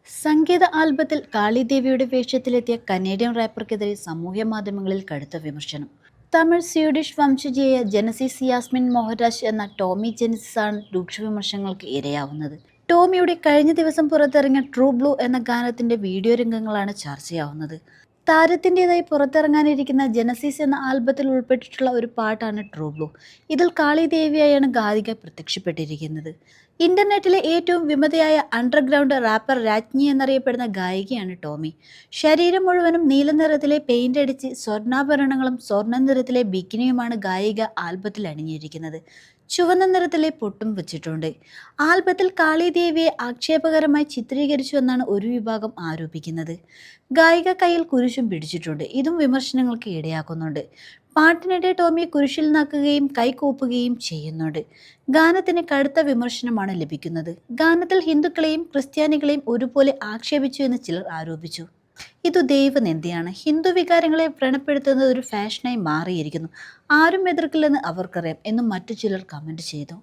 സംഗീത ആൽബത്തിൽ കാളിദേവിയുടെ വേഷത്തിലെത്തിയ Canadian റാപ്പർക്കെതിരെ സാമൂഹ്യ മാധ്യമങ്ങളിൽ കടുത്ത വിമർശനം. തമിഴ് സ്വീഡിഷ് വംശജയായ ജെനസിസ് യാസ്മിൻ മോഹൻരാജ് എന്ന ടോമി ജെനസിസ് ആണ് രൂക്ഷ വിമർശനങ്ങൾക്ക് ഇരയാവുന്നത്. ടോമിയുടെ കഴിഞ്ഞ ദിവസം പുറത്തിറങ്ങിയ ട്രൂ ബ്ലൂ എന്ന ഗാനത്തിന്റെ വീഡിയോ രംഗങ്ങളാണ് ചർച്ചയാവുന്നത്. താരത്തിൻ്റെതായി പുറത്തിറങ്ങാനിരിക്കുന്ന ജെനസിസ് എന്ന ആൽബത്തിൽ ഉൾപ്പെട്ടിട്ടുള്ള ഒരു പാട്ടാണ് ട്രൂ ബ്ലൂ. ഇതിൽ കാളിദേവിയായാണ് ഗായിക പ്രത്യക്ഷപ്പെട്ടിരിക്കുന്നത്. ഇന്റർനെറ്റിലെ ഏറ്റവും വിമതയായ അണ്ടർഗ്രൗണ്ട് റാപ്പർ രാജ്ഞി എന്നറിയപ്പെടുന്ന ഗായികയാണ് ടോമി. ശരീരം മുഴുവനും നീല നിറത്തിലെ പെയിന്റ് അടിച്ച് സ്വർണ്ണാഭരണങ്ങളും സ്വർണ്ണ നിറത്തിലെ ബിക്കിനിയുമാണ് ഗായിക ആൽബത്തിൽ അണിഞ്ഞിരിക്കുന്നത്. ചുവന്ന നിറത്തിലെ പൊട്ടും വച്ചിട്ടുണ്ട്. ആൽബത്തിൽ കാളിദേവിയെ ആക്ഷേപകരമായി ചിത്രീകരിച്ചു എന്നാണ് ഒരു വിഭാഗം ആരോപിക്കുന്നത്. ഗായിക കയ്യിൽ കുരിശും പിടിച്ചിട്ടുണ്ട്. ഇതും വിമർശനങ്ങൾക്ക് ഇടയാക്കുന്നുണ്ട്. പാട്ടിനിടെ ടോമി കുരിശിൽ നക്കുകയും കൈകൂപ്പുകയും ചെയ്യുന്നുണ്ട്. ഗാനത്തിന് കടുത്ത വിമർശനമാണ് ലഭിക്കുന്നത്. ഗാനത്തിൽ ഹിന്ദുക്കളെയും ക്രിസ്ത്യാനികളെയും ഒരുപോലെ ആക്ഷേപിച്ചു എന്ന് ചിലർ ആരോപിച്ചു. ഇതു ദൈവനിന്ദയാണ്. ഹിന്ദു വികാരങ്ങളെ വ്രണപ്പെടുത്തുന്നത് ഒരു ഫാഷനായി മാറിയിരിക്കുന്നു. ആരും എതിർക്കില്ലെന്ന് അവർക്കറിയാം എന്നും മറ്റു ചിലർ കമന്റ് ചെയ്തു.